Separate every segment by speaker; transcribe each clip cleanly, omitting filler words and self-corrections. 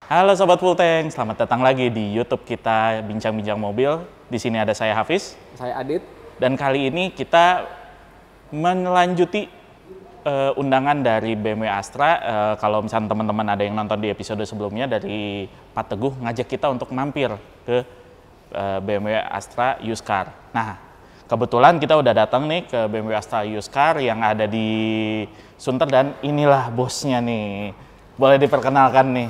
Speaker 1: Halo Sobat Full Tank, selamat datang lagi di YouTube kita Bincang-Bincang Mobil. Di sini ada saya Hafiz.
Speaker 2: Saya Adit.
Speaker 1: Dan kali ini kita melanjuti undangan dari BMW Astra. Kalau misalnya teman-teman ada yang nonton di episode sebelumnya dari Pak Teguh ngajak kita untuk mampir ke BMW Astra Used Car. Nah, kebetulan kita udah datang nih ke BMW Astra Used Car yang ada di Sunter dan inilah bosnya nih. Boleh diperkenalkan nih.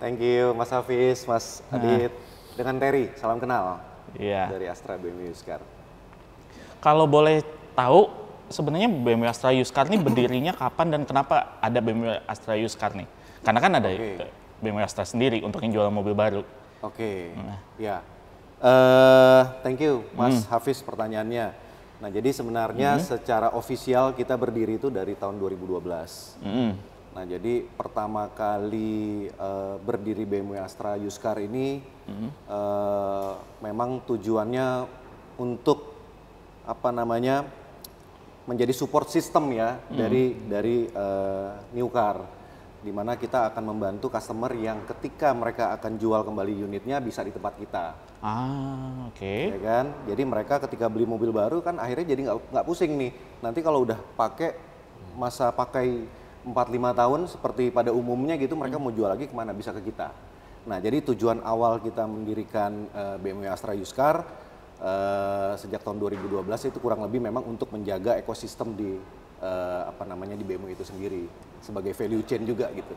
Speaker 3: Thank you Mas Hafiz, Mas Adit. Dengan Terry, salam kenal.
Speaker 1: Iya.
Speaker 3: Dari Astra BMW Used Car.
Speaker 1: Kalau boleh tahu, sebenarnya BMW Astra Used Car ini berdirinya kapan dan kenapa ada BMW Astra Used Car nih? Karena kan ada BMW Astra sendiri untuk yang jual mobil baru.
Speaker 3: Oke, ya. Thank you Mas Hafiz pertanyaannya. Nah jadi sebenarnya secara ofisial kita berdiri itu dari tahun 2012. Nah jadi pertama kali berdiri BMW Astra Used Car ini memang tujuannya untuk menjadi support system ya dari new car, di mana kita akan membantu customer yang ketika mereka akan jual kembali unitnya bisa di tempat kita.
Speaker 1: Oke.
Speaker 3: Ya kan, jadi mereka ketika beli mobil baru kan akhirnya jadi nggak pusing nih. Nanti kalau udah masa pakai 4-5 tahun seperti pada umumnya gitu, mereka mau jual lagi kemana, bisa ke kita. Nah jadi tujuan awal kita mendirikan BMW Astra Used Car sejak tahun 2012 itu kurang lebih memang untuk menjaga ekosistem di di BMW itu sendiri sebagai value chain juga gitu.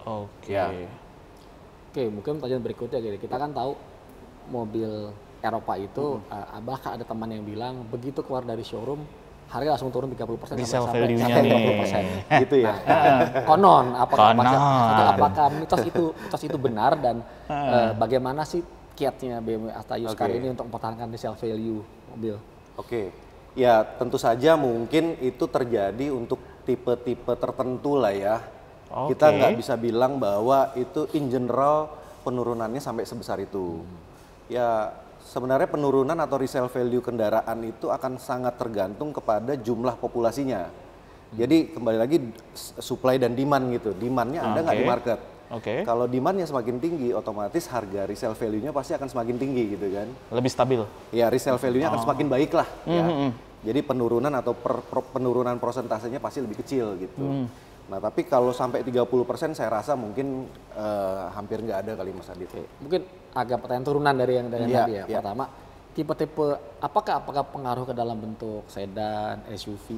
Speaker 1: Oke.
Speaker 3: Ya.
Speaker 2: Oke, mungkin pertanyaan berikutnya gini. Kita kan tahu mobil Eropa itu, bahkan ada teman yang bilang begitu keluar dari showroom harga langsung turun 30%
Speaker 1: Resale
Speaker 2: sampai
Speaker 1: value-nya
Speaker 2: 20%.
Speaker 3: Gitu ya.
Speaker 2: Konon, apakah
Speaker 1: Konon.
Speaker 2: mitos itu benar dan bagaimana sih kiatnya BMW Astra Used Car ini untuk mempertahankan resale value mobil?
Speaker 3: Oke, ya tentu saja mungkin itu terjadi untuk tipe-tipe tertentu lah ya. Kita nggak bisa bilang bahwa itu in general penurunannya sampai sebesar itu. Ya sebenarnya penurunan atau resale value kendaraan itu akan sangat tergantung kepada jumlah populasinya. Jadi kembali lagi supply dan demand gitu. Demandnya ada nggak di market? Kalau demandnya semakin tinggi, otomatis harga resale value-nya pasti akan semakin tinggi gitu kan.
Speaker 1: Lebih stabil?
Speaker 3: Ya resale value-nya akan semakin baik lah. Ya. Jadi penurunan atau penurunan prosentasenya pasti lebih kecil gitu. Nah tapi kalau sampai 30% saya rasa mungkin hampir nggak ada kali Mas Adit.
Speaker 2: Mungkin agak pertanyaan turunan dari yang tadi ya. Pertama, tipe-tipe apakah pengaruh ke dalam bentuk sedan, SUV,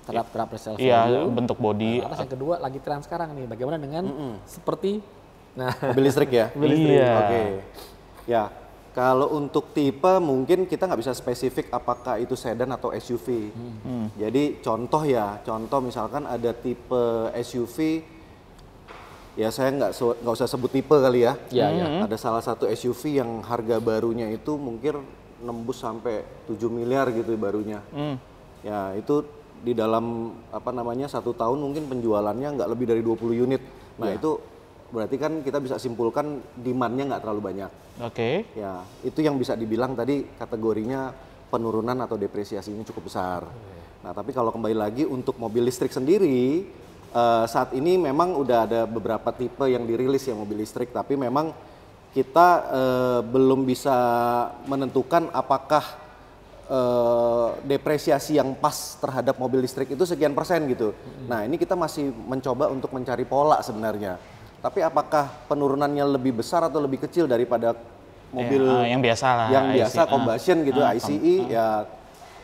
Speaker 2: terhadap resale value?
Speaker 1: Iya, bentuk body.
Speaker 2: Nah, yang kedua lagi tren sekarang nih, bagaimana dengan seperti
Speaker 3: mobil listrik ya?
Speaker 1: Mobil listrik. Iya.
Speaker 3: Oke. Ya, kalau untuk tipe mungkin kita nggak bisa spesifik apakah itu sedan atau SUV. Jadi contoh misalkan ada tipe SUV, ya saya nggak usah sebut tipe kali ya. Ada salah satu SUV yang harga barunya itu mungkin nembus sampai 7 miliar gitu barunya. Ya itu di dalam 1 tahun mungkin penjualannya nggak lebih dari 20 unit. Nah itu berarti kan kita bisa simpulkan demand-nya nggak terlalu banyak. Ya itu yang bisa dibilang tadi kategorinya penurunan atau depresiasinya cukup besar. Nah tapi kalau kembali lagi untuk mobil listrik sendiri, saat ini memang udah ada beberapa tipe yang dirilis ya mobil listrik, tapi memang kita belum bisa menentukan apakah depresiasi yang pas terhadap mobil listrik itu sekian persen gitu. Nah ini kita masih mencoba untuk mencari pola sebenarnya. Tapi apakah penurunannya lebih besar atau lebih kecil daripada mobil
Speaker 1: yang biasa lah,
Speaker 3: yang biasa combustion gitu, ICE ya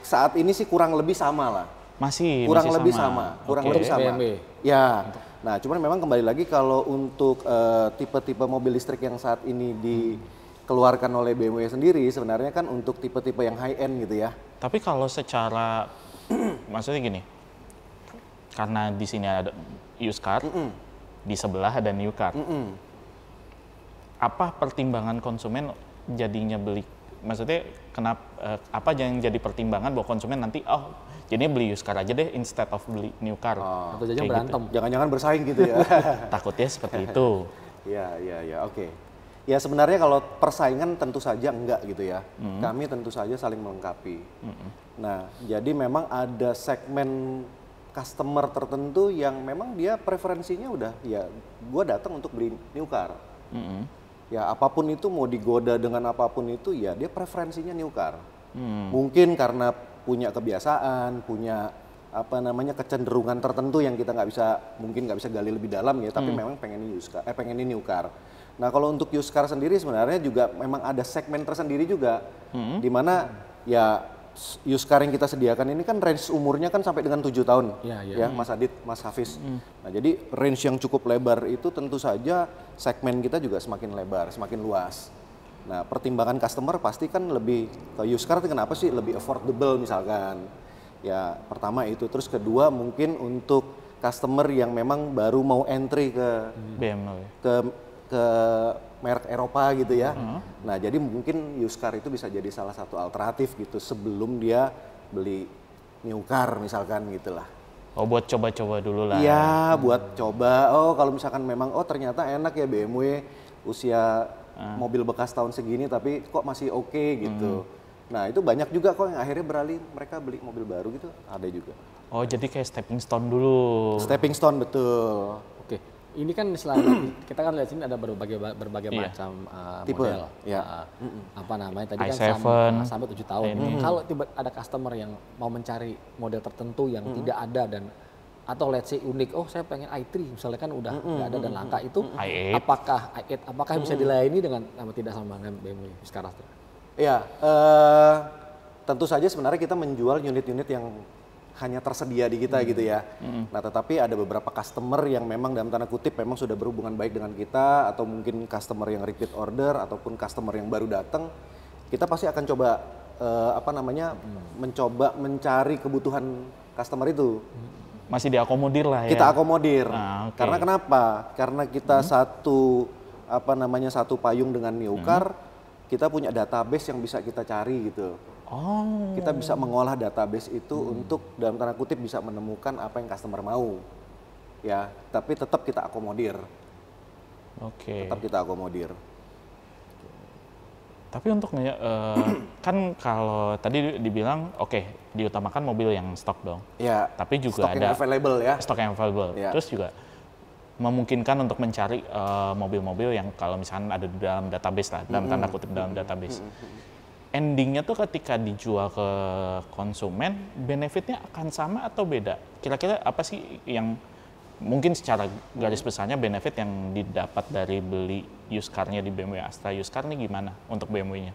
Speaker 3: saat ini sih kurang lebih sama lah. Kurang lebih sama. Ya. Nah, cuman memang kembali lagi kalau untuk tipe-tipe mobil listrik yang saat ini dikeluarkan oleh BMW sendiri sebenarnya kan untuk tipe-tipe yang high end gitu ya.
Speaker 1: Tapi kalau secara maksudnya gini, karena di sini ada used car, di sebelah ada new car. Apa pertimbangan konsumen jadinya beli? Maksudnya kenapa apa yang jadi pertimbangan bahwa konsumen nanti jadinya beli used car aja deh instead of beli new car?
Speaker 2: Atau jangan berantem.
Speaker 3: Jangan-jangan bersaing gitu ya.
Speaker 1: Takutnya seperti itu.
Speaker 3: Ya, oke. Ya sebenarnya kalau persaingan tentu saja enggak gitu ya. Kami tentu saja saling melengkapi. Nah, jadi memang ada segmen customer tertentu yang memang dia preferensinya udah ya gue datang untuk beli new car. Ya apapun itu mau digoda dengan apapun itu ya dia preferensinya new car. Mungkin karena punya kebiasaan, punya apa namanya kecenderungan tertentu yang kita mungkin nggak bisa gali lebih dalam ya, tapi memang pengen new car. Nah kalau untuk used car sendiri sebenarnya juga memang ada segmen tersendiri juga, di mana ya used car yang kita sediakan ini kan range umurnya kan sampai dengan 7 tahun, ya Mas Adit, Mas Hafiz. Nah jadi range yang cukup lebar itu tentu saja segmen kita juga semakin lebar, semakin luas. Nah pertimbangan customer pasti kan lebih ke used car itu kenapa sih lebih affordable misalkan. Ya pertama itu, terus kedua mungkin untuk customer yang memang baru mau entry ke
Speaker 1: BMW,
Speaker 3: ke merek Eropa gitu ya. Nah jadi mungkin used car itu bisa jadi salah satu alternatif gitu sebelum dia beli new car misalkan gitulah.
Speaker 1: Oh buat coba-coba dulu lah.
Speaker 3: Iya buat coba, oh kalau misalkan memang oh ternyata enak ya BMW usia mobil bekas tahun segini tapi kok masih oke gitu. Nah itu banyak juga kok yang akhirnya beralih mereka beli mobil baru gitu, ada juga.
Speaker 1: Oh jadi kayak stepping stone dulu.
Speaker 3: Stepping stone betul.
Speaker 2: Oke, ini kan selain kita kan lihat sini ada berbagai macam
Speaker 3: tipe,
Speaker 2: model.
Speaker 3: ya.
Speaker 2: Apa namanya tadi
Speaker 1: i7,
Speaker 2: kan sampai 7 tahun. Kalau tiba ada customer yang mau mencari model tertentu yang tidak ada dan atau let's say unik, oh saya pengen i3 misalnya kan udah nggak ada dan langka itu,
Speaker 1: i8.
Speaker 2: apakah bisa dilayani dengan tidak sama dengan BMW sekarang?
Speaker 3: Ya, tentu saja sebenarnya kita menjual unit-unit yang hanya tersedia di kita gitu ya. Nah tetapi ada beberapa customer yang memang dalam tanda kutip memang sudah berhubungan baik dengan kita, atau mungkin customer yang repeat order ataupun customer yang baru datang, kita pasti akan coba mencoba mencari kebutuhan customer itu.
Speaker 1: Masih diakomodir lah ya.
Speaker 3: Kita akomodir.
Speaker 1: Okay.
Speaker 3: Karena kenapa? Karena kita satu payung dengan new car, kita punya database yang bisa kita cari gitu.
Speaker 1: Oh.
Speaker 3: Kita bisa mengolah database itu untuk dalam tanda kutip bisa menemukan apa yang customer mau. Ya, tapi tetap kita akomodir.
Speaker 1: Oke.
Speaker 3: Tetap kita akomodir.
Speaker 1: Tapi untuk kan kalau tadi dibilang diutamakan mobil yang stok dong.
Speaker 3: Ya.
Speaker 1: Tapi juga
Speaker 3: stok yang available ya.
Speaker 1: Stok yang available.
Speaker 3: Ya.
Speaker 1: Terus juga memungkinkan untuk mencari mobil-mobil yang kalau misalnya ada di dalam database lah, dalam tanda kutip dalam database. Endingnya tuh ketika dijual ke konsumen, benefitnya akan sama atau beda? Kira-kira apa sih yang mungkin secara garis besarnya benefit yang didapat dari beli used car-nya di BMW Astra used car ini gimana untuk BMW-nya?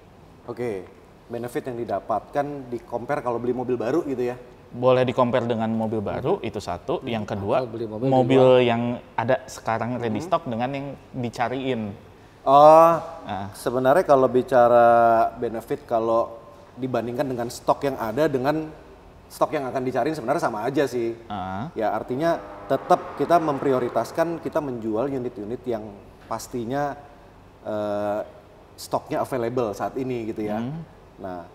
Speaker 3: Oke, benefit yang didapatkan di compare kalau beli mobil baru gitu ya?
Speaker 1: Boleh di-compare dengan mobil baru, itu satu. Yang kedua,
Speaker 2: beli
Speaker 1: mobil yang ada sekarang ready stock dengan yang dicariin.
Speaker 3: Sebenarnya kalau bicara benefit kalau dibandingkan dengan stok yang ada dengan stok yang akan dicariin sebenarnya sama aja sih. Ya artinya tetap kita memprioritaskan kita menjual unit-unit yang pastinya stoknya available saat ini gitu ya. Nah,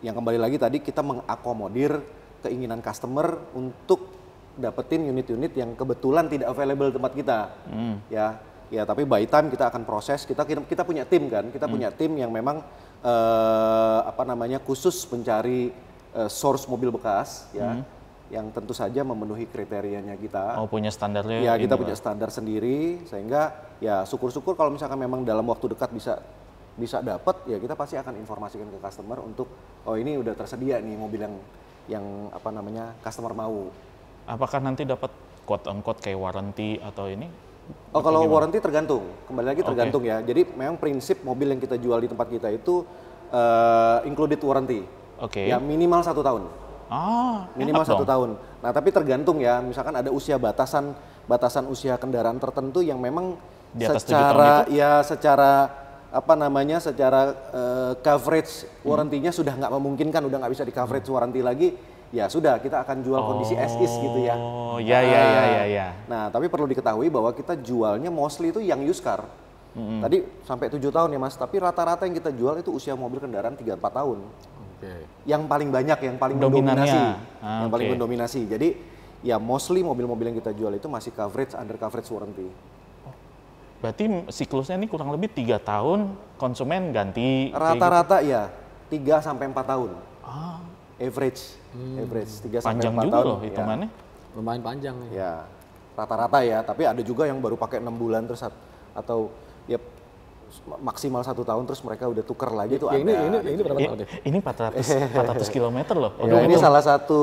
Speaker 3: yang kembali lagi tadi kita mengakomodir keinginan customer untuk dapetin unit-unit yang kebetulan tidak available di tempat kita. Ya tapi by time kita akan proses, kita punya tim kan, kita punya tim yang memang khusus mencari source mobil bekas ya, yang tentu saja memenuhi kriterianya kita.
Speaker 1: Oh punya standarnya?
Speaker 3: Ya kita punya standar sendiri, sehingga ya syukur-syukur kalau misalkan memang dalam waktu dekat bisa dapat, ya kita pasti akan informasikan ke customer untuk oh ini udah tersedia nih mobil yang customer mau.
Speaker 1: Apakah nanti dapat quote on quote kayak warranty atau ini?
Speaker 3: Oh kalau warranty tergantung, kembali lagi tergantung ya. Jadi memang prinsip mobil yang kita jual di tempat kita itu included warranty. Ya minimal 1 tahun. Minimal 1 tahun. Nah tapi tergantung ya, misalkan ada usia batasan usia kendaraan tertentu yang memang secara coverage warranty-nya sudah nggak memungkinkan, udah nggak bisa di coverage warranty lagi. Ya sudah, kita akan jual kondisi as is gitu ya.
Speaker 1: Ya.
Speaker 3: Nah, tapi perlu diketahui bahwa kita jualnya mostly itu yang used car. Tadi sampai 7 tahun ya Mas, tapi rata-rata yang kita jual itu usia mobil kendaraan 3-4 tahun. Yang paling banyak, yang paling mendominasi. Yang paling mendominasi. Jadi ya mostly mobil-mobil yang kita jual itu masih under coverage warranty.
Speaker 1: Berarti siklusnya ini kurang lebih 3 tahun konsumen ganti?
Speaker 3: Rata-rata ya 3-4 tahun. Average 3-4 tahun.
Speaker 1: Panjang juga loh hitungannya.
Speaker 2: Ya. Lumayan panjang
Speaker 3: ya. Rata-rata ya, tapi ada juga yang baru pakai 6 bulan terus atau ya maksimal 1 tahun terus mereka udah tuker lagi tuh
Speaker 2: Ya,
Speaker 3: ada.
Speaker 2: ini berapa tahun?
Speaker 1: Ini 400 kilometer loh.
Speaker 3: Ya, ini salah satu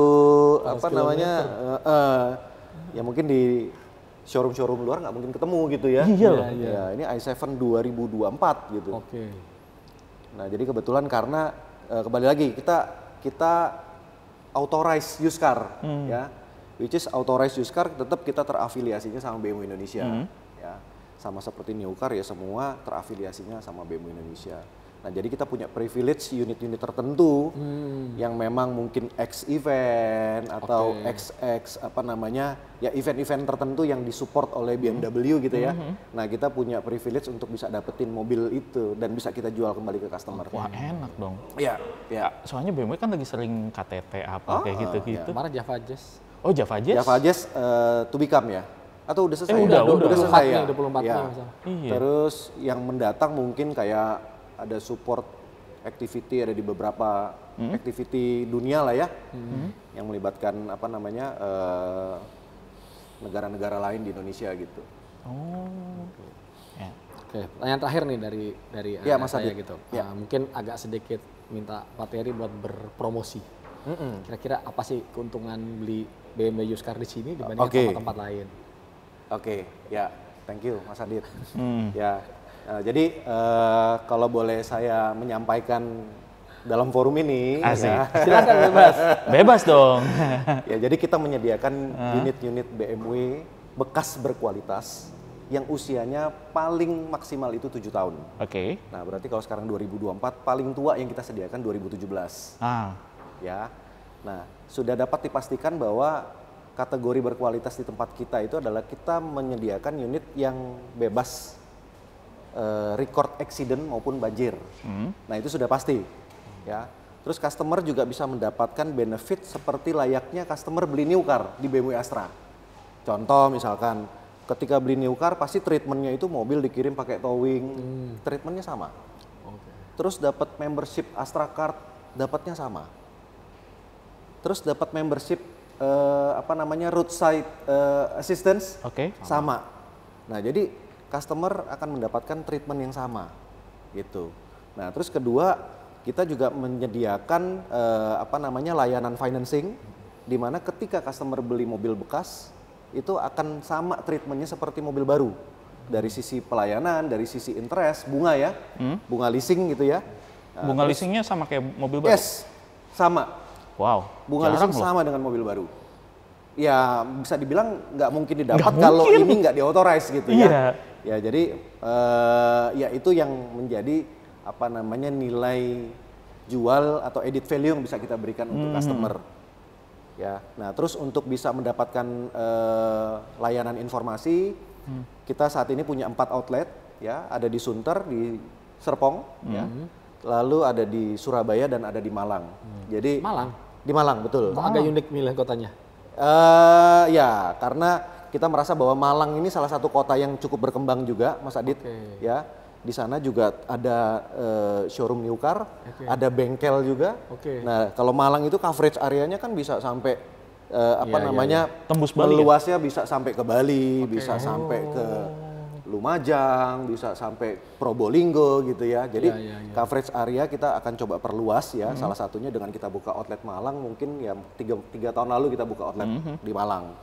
Speaker 3: apa namanya ya mungkin di showroom luar nggak mungkin ketemu gitu ya.
Speaker 1: Iya loh.
Speaker 3: Ya, ini i7 2024 gitu.
Speaker 2: Oke.
Speaker 3: Nah, jadi kebetulan karena kembali lagi kita authorized used car ya. Which is authorized used car tetap kita terafiliasinya sama BMW Indonesia ya. Sama seperti new car ya semua terafiliasinya sama BMW Indonesia. Nah, jadi kita punya privilege unit-unit tertentu yang memang mungkin X event atau XX apa namanya ya event-event tertentu yang disupport oleh BMW gitu ya. Nah, kita punya privilege untuk bisa dapetin mobil itu dan bisa kita jual kembali ke customer.
Speaker 1: Wah, enak dong.
Speaker 3: Iya, ya.
Speaker 1: Soalnya BMW kan lagi sering KTT apa kayak gitu-gitu.
Speaker 2: Kemarin Java Jazz.
Speaker 1: Oh, Java Jazz?
Speaker 3: Java Jazz to become ya? Atau udah selesai?
Speaker 1: Udah
Speaker 3: selesai ya.
Speaker 2: 24
Speaker 3: Ya.
Speaker 2: nih.
Speaker 1: Iya.
Speaker 3: Terus yang mendatang mungkin kayak ada support activity ada di beberapa activity dunia lah ya, yang melibatkan apa namanya negara-negara lain di Indonesia gitu.
Speaker 1: Oh. Ya.
Speaker 2: Oke, pertanyaan terakhir nih dari
Speaker 3: Ya,
Speaker 2: anak
Speaker 3: Mas
Speaker 2: saya
Speaker 3: Adit.
Speaker 2: gitu.
Speaker 3: Ya.
Speaker 2: Mungkin agak sedikit minta materi buat berpromosi. Kira-kira apa sih keuntungan beli BMW used car di sini dibandingkan tempat-tempat lain?
Speaker 3: Oke, ya, thank you Mas Adit. Ya, jadi kalau boleh saya menyampaikan dalam forum ini,
Speaker 1: Asik.
Speaker 3: ya,
Speaker 2: Silakan bebas.
Speaker 1: Bebas dong.
Speaker 3: ya, jadi kita menyediakan unit-unit BMW bekas berkualitas yang usianya paling maksimal itu 7 tahun.
Speaker 1: Oke.
Speaker 3: Nah, berarti kalau sekarang 2024 paling tua yang kita sediakan 2017.
Speaker 1: Ah.
Speaker 3: Ya. Nah, sudah dapat dipastikan bahwa kategori berkualitas di tempat kita itu adalah kita menyediakan unit yang bebas record accident maupun banjir. Nah, itu sudah pasti. Ya. Terus customer juga bisa mendapatkan benefit seperti layaknya customer beli new car di BMW Astra. Contoh misalkan ketika beli new car pasti treatmentnya itu mobil dikirim pakai towing, treatmentnya sama. Terus dapat membership Astra Card, dapatnya sama. Terus dapat membership apa namanya roadside assistance, sama. Nah, jadi customer akan mendapatkan treatment yang sama, gitu. Nah, terus kedua kita juga menyediakan apa namanya layanan financing, di mana ketika customer beli mobil bekas itu akan sama treatmentnya seperti mobil baru. Dari sisi pelayanan, dari sisi interest, bunga ya, bunga leasing gitu ya.
Speaker 1: Bunga leasingnya sama kayak mobil baru?
Speaker 3: Yes, sama.
Speaker 1: Wow,
Speaker 3: Bunga leasing
Speaker 1: loh.
Speaker 3: sama dengan mobil baru. Ya bisa dibilang nggak mungkin didapat kalau ini nggak diauthorize gitu ya. Ya jadi ya itu yang menjadi apa namanya nilai jual atau added value yang bisa kita berikan untuk customer. Ya, nah terus untuk bisa mendapatkan layanan informasi, kita saat ini punya 4 outlet, ya, ada di Sunter, di Serpong, ya, lalu ada di Surabaya dan ada di Malang. Jadi di Malang betul.
Speaker 2: Kok agak unik milih kotanya?
Speaker 3: Ya, karena kita merasa bahwa Malang ini salah satu kota yang cukup berkembang juga, Mas Adit. Ya, di sana juga ada showroom new car, ada bengkel juga. Nah, kalau Malang itu coverage areanya kan bisa sampai apa namanya
Speaker 1: tembus Bali,
Speaker 3: meluasnya bisa sampai ke Bali, bisa sampai ke Lumajang, bisa sampai Probolinggo gitu ya. Jadi coverage area kita akan coba perluas ya. Salah satunya dengan kita buka outlet Malang, mungkin ya 3 tahun lalu kita buka outlet di Malang.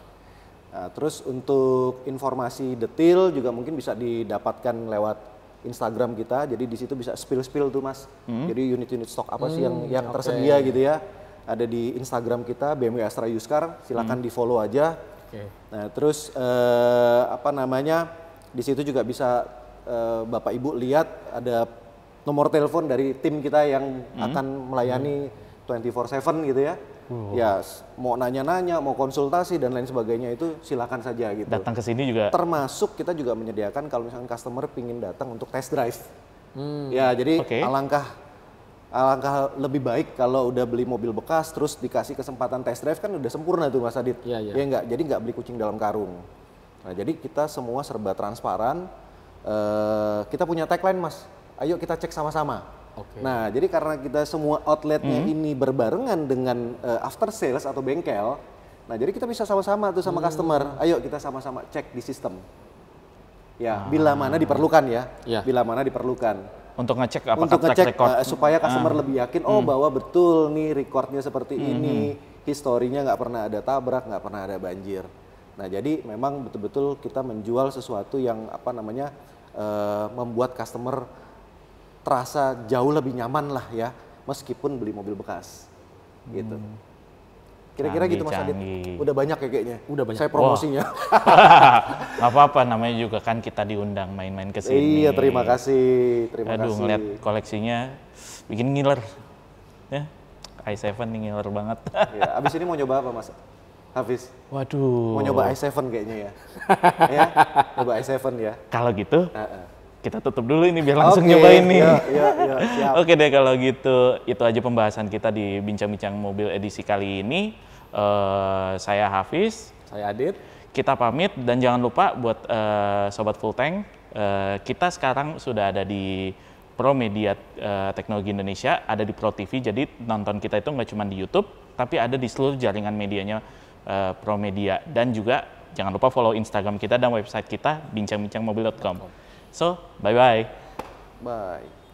Speaker 3: Nah, terus untuk informasi detail juga mungkin bisa didapatkan lewat Instagram kita. Jadi di situ bisa spill tuh Mas. Jadi unit-unit stok apa sih yang tersedia gitu ya. Ada di Instagram kita BMW Astra Used Car, silakan di follow aja. Nah, terus apa namanya? Di situ juga bisa Bapak Ibu lihat ada nomor telepon dari tim kita yang akan melayani 24/7 gitu ya. Ya, mau nanya-nanya, mau konsultasi dan lain sebagainya itu silakan saja gitu.
Speaker 1: Datang ke sini juga.
Speaker 3: Termasuk kita juga menyediakan kalau misalkan customer pingin datang untuk test drive. Ya, jadi alangkah lebih baik kalau udah beli mobil bekas terus dikasih kesempatan test drive kan udah sempurna tuh Mas Adit. Ya enggak, jadi nggak beli kucing dalam karung. Nah, jadi kita semua serba transparan. Kita punya tagline Mas, ayo kita cek sama-sama. Nah, jadi karena kita semua outletnya ini berbarengan dengan after sales atau bengkel, nah jadi kita bisa sama-sama tuh sama customer, ayo kita sama-sama cek di sistem. Ya, bila mana diperlukan ya.
Speaker 2: Iya.
Speaker 3: Bila mana diperlukan.
Speaker 1: Untuk ngecek apakah
Speaker 3: Untuk
Speaker 1: track
Speaker 3: ngecek
Speaker 1: record.
Speaker 3: supaya customer lebih yakin, oh bahwa betul nih recordnya seperti ini, historinya nggak pernah ada tabrak, nggak pernah ada banjir. Nah jadi memang betul-betul kita menjual sesuatu yang apa namanya membuat customer terasa jauh lebih nyaman lah ya, meskipun beli mobil bekas, gitu. Kira-kira gitu Mas Adit.
Speaker 1: Canggih.
Speaker 3: Udah banyak ya kayaknya.
Speaker 2: Udah banyak.
Speaker 3: Saya promosinya.
Speaker 1: Nggak apa-apa, namanya juga kan kita diundang main-main ke sini.
Speaker 3: Iya, terima kasih. Terima
Speaker 1: Aduh,
Speaker 3: kasih.
Speaker 1: ngeliat koleksinya bikin ngiler. Ya, i7 nih ngiler banget.
Speaker 3: Ya, abis ini mau nyoba apa Mas Hafiz?
Speaker 1: Waduh.
Speaker 3: Mau nyoba i7 kayaknya ya. Ya, coba i7 ya.
Speaker 1: Kalau gitu, kita tutup dulu ini biar langsung
Speaker 3: Oke,
Speaker 1: nyobain nih.
Speaker 3: Iya, siap.
Speaker 1: Oke deh kalau gitu, itu aja pembahasan kita di Bincang-Bincang Mobil edisi kali ini. Saya Hafiz.
Speaker 2: Saya Adit.
Speaker 1: Kita pamit dan jangan lupa buat Sobat Full Tank, kita sekarang sudah ada di Pro Media Teknologi Indonesia, ada di Pro TV, jadi nonton kita itu nggak cuma di YouTube, tapi ada di seluruh jaringan medianya Pro Media. Dan juga jangan lupa follow Instagram kita dan website kita, bincangbincangmobil.com. So, bye-bye.
Speaker 3: Bye.